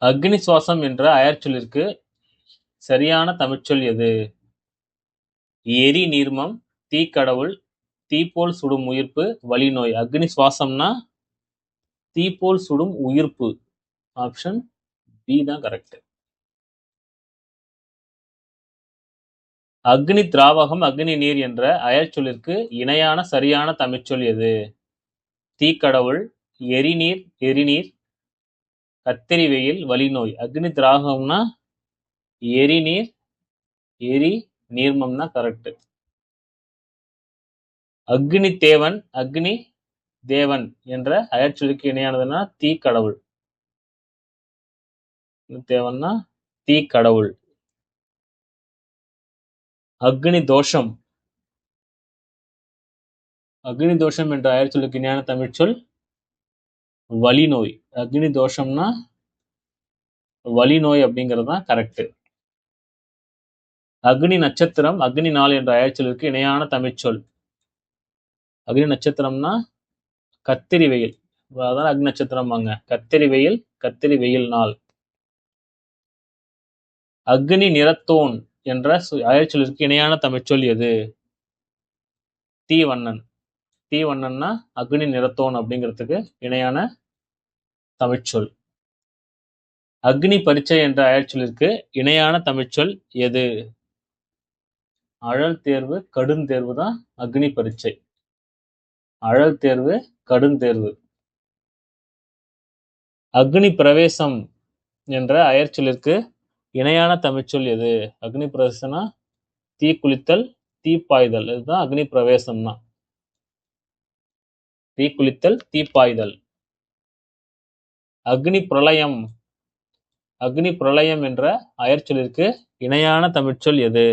அக்னி சுவாசம் என்ற அயற்சொல்லிற்கு சரியான தமிழ்ச்சொல் எது? எரி நீர்மம், தீக்கடவுள், தீப்போல் சுடும் உயிர்ப்பு, வலிநோய். அக்னி சுவாசம்னா தீப்போல் சுடும் உயிர்ப்பு. ஆப்ஷன் பி தான் கரெக்ட். அக்னி திராவகம், அக்னி நீர் என்ற அயற்சொல்லிற்கு இணையான சரியான தமிழ்ச்சொல் எது? தீக்கடவுள், எரிநீர், எரிநீர், கத்தரி வெயில், வலிநோய். அக்னி திராவகம்னா எரிநீர், எரி நீர்மம்னா கரெக்ட். அக்னி தேவன், அக்னி தேவன் என்ற அயற்சொல்லுக்கு இணையானதுன்னா தீக்கடவுள். தேவன்னா தீக்கடவுள். அக்னி தோஷம், அக்னி தோஷம் என்ற அயற்சொல்லுக்கு இணையான தமிழ்ச்சொல் வலிநோய். அக்னி தோஷம்னா வலிநோய் அப்படிங்கிறது தான் கரெக்ட். அக்னி நட்சத்திரம், அக்னி நாள் என்ற அயற்சொல்லுக்கு இணையான தமிழ்ச்சொல். அக்னி நட்சத்திரம்னா கத்திரி வெயில். அதான் அக்னி நட்சத்திரம் வாங்க. கத்திரி வெயில், கத்திரி வெயில் நாள். அக்னி நிறத்தோன் என்ற அயற்சொல்லிற்கு இணையான தமிழ்ச்சொல் எது? தீவண்ணன். தீவண்ணன்னா அக்னி நிறத்தோன் அப்படிங்கிறதுக்கு இணையான தமிழ்ச்சொல். அக்னி பரீட்சை என்ற அயற்சொல்லிற்கு இணையான தமிழ்ச்சொல் எது? அழல் தேர்வு, கடுந்தேர்வு தான் அக்னி பரீட்சை. அழல் தேர்வு, கடுந்தேர்வு. அக்னி பிரவேசம் என்ற அயற்சொல்லிற்கு இணையான தமிழ்ச்சொல் எது? அக்னி பிரவேசம்னா தீக்குளித்தல், தீப்பாய்தல். இதுதான் அக்னி பிரவேசம்னா. தீக்குளித்தல், தீப்பாய்தல். அக்னி பிரளயம், அக்னி பிரளயம் என்ற அயற்சொல்லிற்கு இணையான தமிழ்ச்சொல் எது?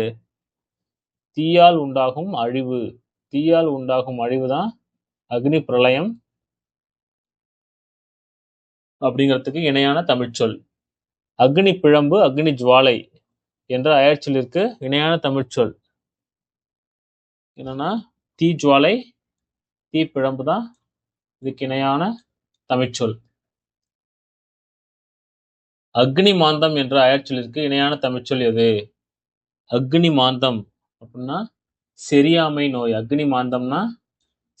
தீயால் உண்டாகும் அழிவு. தீயால் உண்டாகும் அழிவுதான் அக்னி பிரளயம் அப்படிங்கிறதுக்கு இணையான தமிழ்ச்சொல். அக்னி பிழம்பு, அக்னி ஜுவாலை என்ற அயற்சொல்லிற்கு இணையான தமிழ்ச்சொல் என்னன்னா தீஜுவாலை, தீப்பிழம்பு தான் இதுக்கு இணையான தமிழ்ச்சொல். அக்னி மாந்தம் என்ற அயற்சொல்லிற்கு இணையான தமிழ்ச்சொல் எது? அக்னி மாந்தம் அப்படின்னா செரியாமை நோய். அக்னி மாந்தம்னா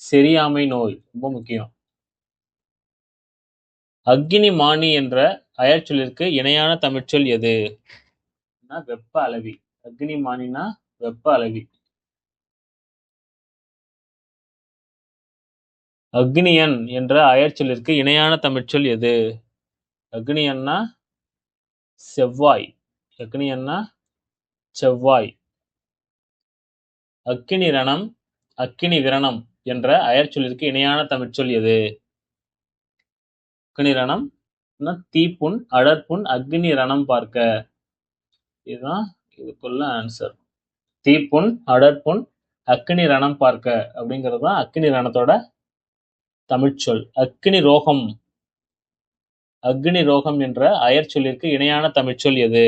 செரியாமை நோய், ரொம்ப முக்கியம். அக்னி மானி என்ற அயற்சொல்லிற்கு இணையான தமிழ்ச்சொல் எது? வெப்ப அளவி. அக்னி மானினா வெப்ப அளவி. அக்னியன் என்ற அயற்சொல்லிற்கு இணையான தமிழ்ச்சொல் எது? அக்னியன்னா செவ்வாய். அக்னியன்னா செவ்வாய். அக்கினி ரணம், அக்கினி விரணம் என்ற அயற்சொல்லிற்கு இணையான தமிழ்ச்சொல் எது? அக்கினி ரணம் தீப்புண், அடற்புண், அக்னி ரணம் பார்க்க. இதுதான் இதுக்குள்ள ஆன்சர். தீப்புண், அடற்புண், அக்னி ரணம் பார்க்க அப்படிங்கிறது தான் அக்னி ரணத்தோட தமிழ்ச்சொல். அக்னி ரோகம், அக்னி ரோகம் என்ற அயற்சொல்லிற்கு இணையான தமிழ்ச்சொல் எது?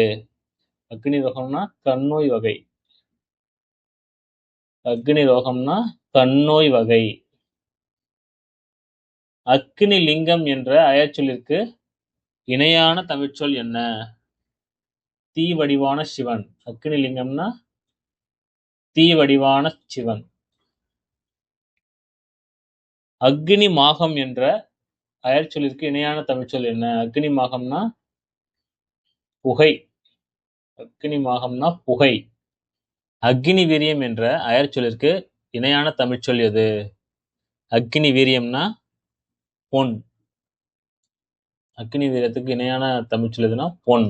அக்னி ரோகம்னா கண்ணோய் வகை. அக்னி ரோகம்னா கண்ணோய் வகை. அக்னி லிங்கம் என்ற அயற்சொல்லிற்கு இணையான தமிழ்ச்சொல் என்ன? தீ வடிவான சிவன். அக்னி லிங்கம்னா தீ வடிவான சிவன். அக்னி மாகம் என்ற அயற்சொல்லிற்கு இணையான தமிழ்ச்சொல் என்ன? அக்னி மாகம்னா புகை. அக்னி மாகம்னா புகை. அக்னி வீரியம் என்ற அயற்சொல்லிற்கு இணையான தமிழ்ச்சொல் எது? அக்னி வீரியம்னா பொன். அக்னி வீரியத்துக்கு இணையான தமிழ்ச்சொல் எதுனா பொன்.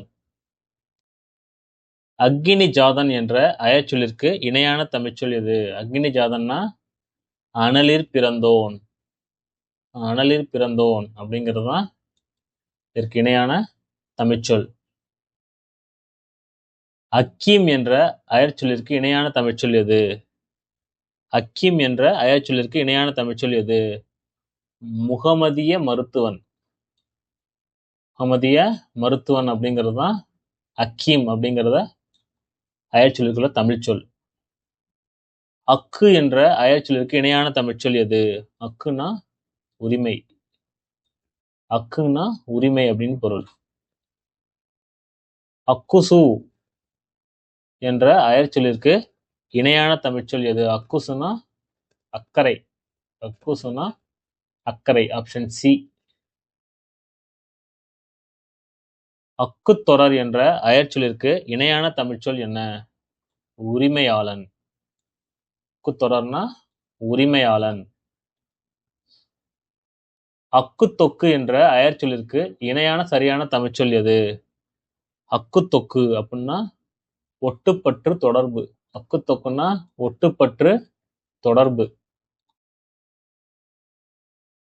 அக்னி ஜாதன் என்ற அயற்சொல்லிற்கு இணையான தமிழ்ச்சொல் எது? அக்னி ஜாதன்னா அனலிற் பிறந்தோன். அனலிற் பிறந்தோன் அப்படிங்கிறது தான் இதற்கு இணையான தமிழ்ச்சொல். அக்கீம் என்ற அயற்சொல்லிற்கு இணையான தமிழ்ச்சொல் எது? அக்கீம் என்ற அயற்சொல்லிற்கு இணையான தமிழ்ச்சொல் எது? முகமதிய மருத்துவன். முகமதிய மருத்துவன் அப்படிங்கிறது தான் அக்கீம் அப்படிங்கிறத அயற்சொல்லுக்குள்ள தமிழ்ச்சொல். அக்கு என்ற அயற்சொல்லிற்கு இணையான தமிழ்ச்சொல் எது? அக்குன்னா உரிமை. அக்குன்னா உரிமை அப்படின்னு பொருள். அக்குசு என்ற அயற்சொல்லிற்கு இணையான தமிழ்ச்சொல் எது? அக்குசுனா அக்கறை. அக்குசுனா அக்கறை. Option C. அக்குத்தொடர் என்ற அயற்சொல்லிற்கு இணையான தமிழ்ச்சொல் என்ன? உரிமையாளன். அக்குத்தொடர்னா உரிமையாளன். அக்குத்தொக்கு என்ற அயற்சொல்லிற்கு இணையான சரியான தமிழ்ச்சொல் எது? அக்குத்தொக்கு அப்படின்னா ஒட்டுப்பற்று தொடர்பு. அக்குத்தொக்குன்னா ஒட்டுப்பற்று தொடர்பு.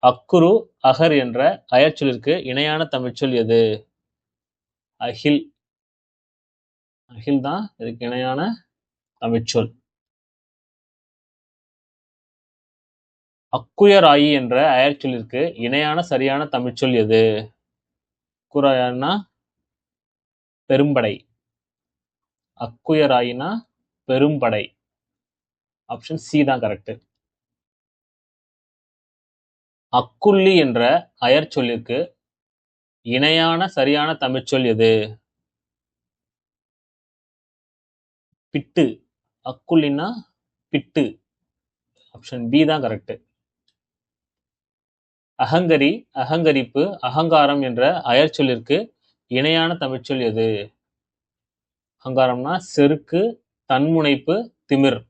அக்குரு அகர் என்ற அயற்சொல்லிற்கு இணையான தமிழ்ச்சொல் எது? அகில். அகில் தான் இதுக்கு இணையான தமிழ்ச்சொல். அக்குயராயி என்ற அயற்சொல்லிற்கு இணையான சரியான தமிழ்ச்சொல் எது? அக்குயராயினா பெரும்படை. அக்குயராயினா பெரும்படை. ஆப்ஷன் சி தான் கரெக்ட். அக்குள்ளி என்ற அயற்சொல்லிற்கு இணையான சரியான தமிழ்ச்சொல் எது? பிட்டு. அக்குள்ளினா பிட்டு. ஆப்ஷன் பி தான் கரெக்ட். அகங்கரி, அகங்கரிப்பு, அகங்காரம் என்ற அயற்சொல்லிற்கு இணையான தமிழ்ச்சொல் எது? அகங்காரம்னா செருக்கு, தன்முனைப்பு, திமிர்.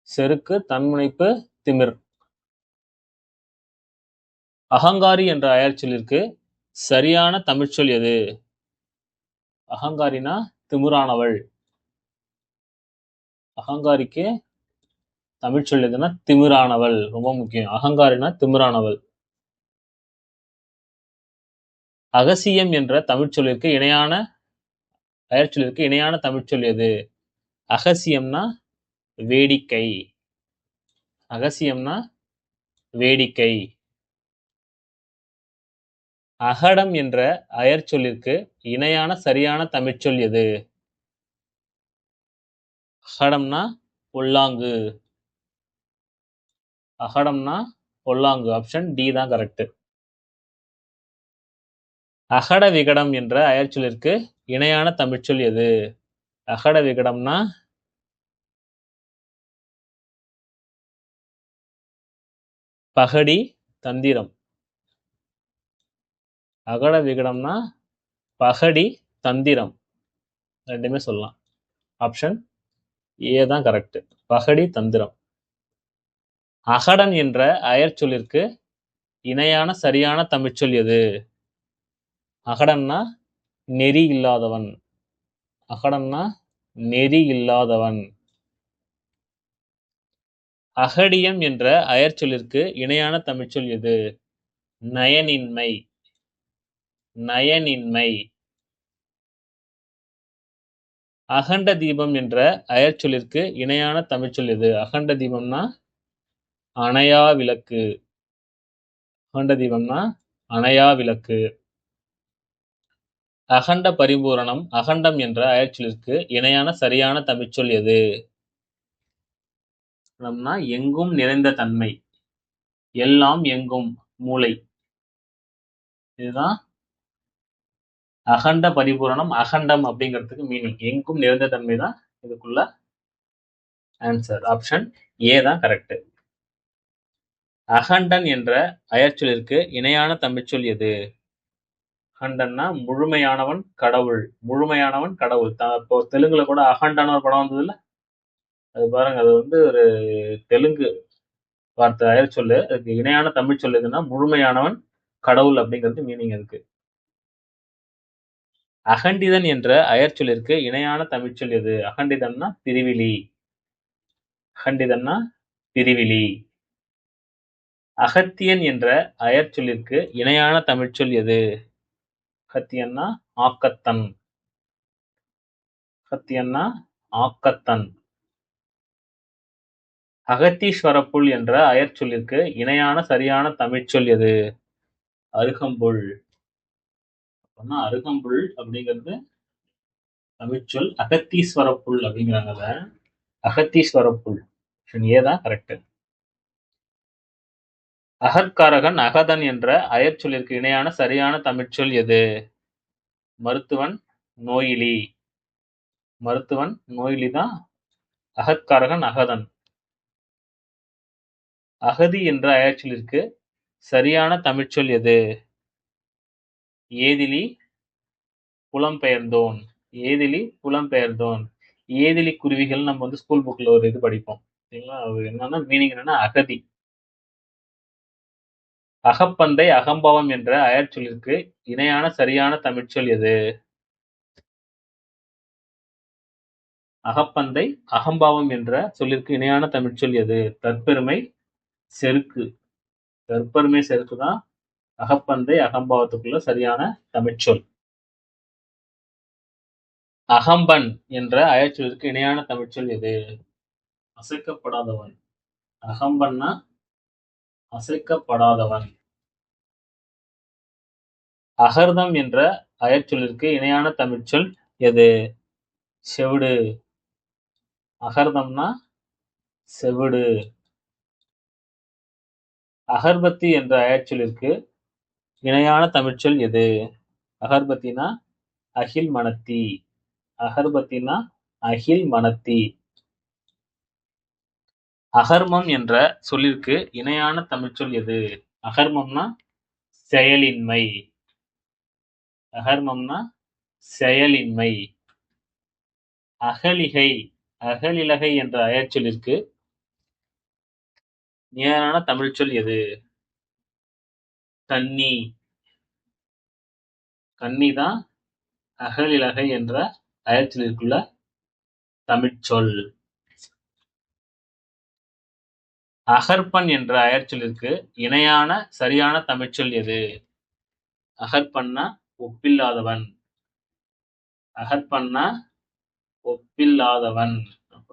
செருக்கு, தன்முனைப்பு, திமிர். அகங்காரி என்ற அயற்சொல்லிற்கு சரியான தமிழ்ச்சொல் எது? அகங்காரினா திமிரானவள். அகங்காரிக்கு தமிழ்ச்சொல் எதுனா திமிரானவள். ரொம்ப முக்கியம். அகங்காரினா திமிரானவள். அகசியம் என்ற தமிழ்ச்சொல்லிற்கு இணையான அயற்சொல்லிற்கு இணையான தமிழ்ச்சொல் எது? அகசியம்னா வேடிக்கை. அகசியம்னா வேடிக்கை. அகடம் என்ற அயற்சொல்லிற்கு இணையான சரியான தமிழ்ச்சொல் எது? அகடம்னா பொல்லாங்கு. அகடம்னா பொல்லாங்கு. ஆப்ஷன் டி தான் கரெக்ட். அகட விகடம் என்ற அயற்சொல்லிற்கு இணையான தமிழ்ச்சொல் எது? அகட விகடம்னா பகடி, தந்திரம். அகட விகடம்னா பகடி, தந்திரம். ரெண்டுமே சொல்லலாம். ஆப்ஷன் ஏ தான் கரெக்ட். பகடி, தந்திரம். அகடன் என்ற அயற்சொல்லிற்கு இணையான சரியான தமிழ்ச்சொல் எது? அகடன்னா நெறி இல்லாதவன். அகடன்னா நெறி இல்லாதவன். அகடியம் என்ற அயற்சொல்லிற்கு இணையான தமிழ்ச்சொல் எது? நயனின்மை. நயனின்மை. அகண்ட தீபம் என்ற அயற்சொல்லிற்கு இணையான தமிழ்ச்சொல் எது? அகண்ட தீபம்னா அணையா விளக்கு. அகண்ட தீபம்னா அணையா விளக்கு. அகண்ட பரிபூரணம், அகண்டம் என்ற அயற்சொல்லிற்கு இணையான சரியான தமிழ்ச்சொல் எது? எங்கும் நிறைந்த தன்மை. எல்லாம் எங்கும் மூளை. இதுதான் அகண்ட பரிபூரணம், அகண்டம் அப்படிங்கிறதுக்கு மீனிங். எங்கும் நிறைந்த தன்மை தான் இதுக்குள்ள ஆன்சர். ஆப்ஷன் ஏ தான் கரெக்ட். அகண்டன் என்ற அயற்சொல்லிற்கு இணையான தமிழ்ச்சொல் எது? அகண்டன்னா முழுமையானவன், கடவுள். முழுமையானவன் கடவுள். இப்போ தெலுங்குல கூட அகண்டான ஒரு படம் வந்தது இல்ல? அது பாருங்க, அது ஒரு தெலுங்கு வார்த்தை அயற்சொல்லு. அதுக்கு இணையான தமிழ்ச்சொல் எதுன்னா முழுமையானவன் கடவுள் அப்படிங்கிறது மீனிங் இருக்கு. அகண்டிதன் என்ற அயற்சொல்லிற்கு இணையான தமிழ்ச்சொல் எது? அகண்டிதன்னா பிரிவிலி. அகண்டிதன்னா பிரிவிலி. அகத்தியன் என்ற அயற்சொல்லிற்கு இணையான தமிழ்ச்சொல் எது? அகத்தியன்னா ஆக்கத்தன். அகத்தியன்னா ஆக்கத்தன். அகத்தீஸ்வரப்புல் என்ற அயற்சொல்லிற்கு இணையான சரியான தமிழ்ச்சொல் எது? அருகம்புல். அருகம்புல் அப்படிங்கிறது தமிழ்ச்சொல். அகத்தீஸ்வரப்புல் அப்படிங்கிறாங்கல்ல, அகத்தீஸ்வரப்புல். ஏதான் கரெக்ட். அகற்காரகன், அகதன் என்ற அயற்சொல்லிற்கு இணையான சரியான தமிழ்ச்சொல் எது? மருத்துவன், நோயிலி. மருத்துவன் நோயிலி தான். அகத்காரகன் அகதன். அகதி என்ற அயற்சொல்லிற்கு சரியான தமிழ்ச்சொல் எது? ஏதிலி புலம்பெயர்ந்தோன். ஏதிலி புலம்பெயர்ந்தோன். ஏதிலி குருவிகள் நம்ம வந்து ஸ்கூல் புக்ல ஒரு இது படிப்போம். சரிங்களா? அது என்னன்னா மீனிங் என்னன்னா அகதி. அகப்பந்தை அகம்பாவம் என்ற அயற்சொல்லிற்கு இணையான சரியான தமிழ்ச்சொல் எது? அகப்பந்தை அகம்பாவம் என்ற சொல்லிற்கு இணையான தமிழ்ச்சொல் எது? தற்பெருமை செருக்கு. தற்பெருமை செருக்கு தான் அகப்பந்தை அகம்பாவத்துக்குள்ள சரியான தமிழ்ச்சொல். அகம்பன் என்ற அயற்சொல்லிற்கு இணையான தமிழ்ச்சொல் எது? அசைக்கப்படாதவன். அகம்பன்னா அசைக்கப்படாதவன். அகர்தம் என்ற அயற்சொல்லிற்கு இணையான தமிழ்ச்சொல் எது? செவிடு. அகர்தம்னா செவிடு. அகர்பத்தி என்ற அயற்சொல்லிற்கு இணையான தமிழ்ச்சொல் எது? அகர்பத்தினா அகில் மனத்தி. அகர்பத்தினா அகில் மனத்தி. அகர்மம் என்ற சொல்லிற்கு இணையான தமிழ்ச்சொல் எது? அகர்மம்னா செயலின்மை. அகர்மம்னா செயலின்மை. அகலிகை அகலிலகை என்ற அயற்சொல்லிற்கு நேரான தமிழ்ச்சொல் எது? கன்னி. கன்னிதான் அகலிலகை என்ற அயற்சொல்லிற்குள்ள தமிழ்ச்சொல். அகற்பன் என்ற அயற்சொல்லிற்கு இணையான சரியான தமிழ்ச்சொல் எது? அகற்பன்னா ஒப்பில்லாதவன். அகற்பன்னா ஒப்பில்லாதவன்.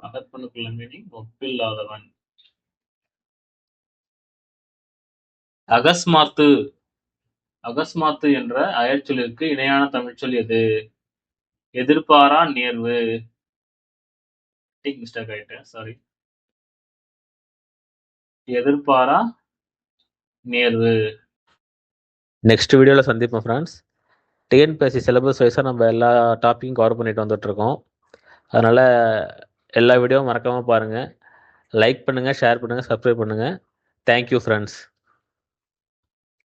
அகற்பனுக்குள்ள மீனிங் ஒப்பில்லாதவன். அகஸ்மாத்து. அகஸ்மாத்து என்ற அயற்சொல்லிற்கு இணையான தமிழ்ச்சொல் எது? எதிர்பாரா நேர்வு. மிஸ்டேக் ஆயிட்டேன், சாரி. எதிர்பாரா நேர்வு. நெக்ஸ்ட் வீடியோவில் சந்திப்போம் ஃப்ரெண்ட்ஸ். டிஎன்பிஎஸ்சி சிலபஸ் வைஸாக நம்ம எல்லா டாப்பிக்கும் கவர் பண்ணிட்டு வந்துட்டுருக்கோம். அதனால் எல்லா வீடியோவும் மறக்காமல் பாருங்கள். லைக் பண்ணுங்கள், ஷேர் பண்ணுங்கள், சப்ஸ்கிரைப் பண்ணுங்கள். Thank you friends.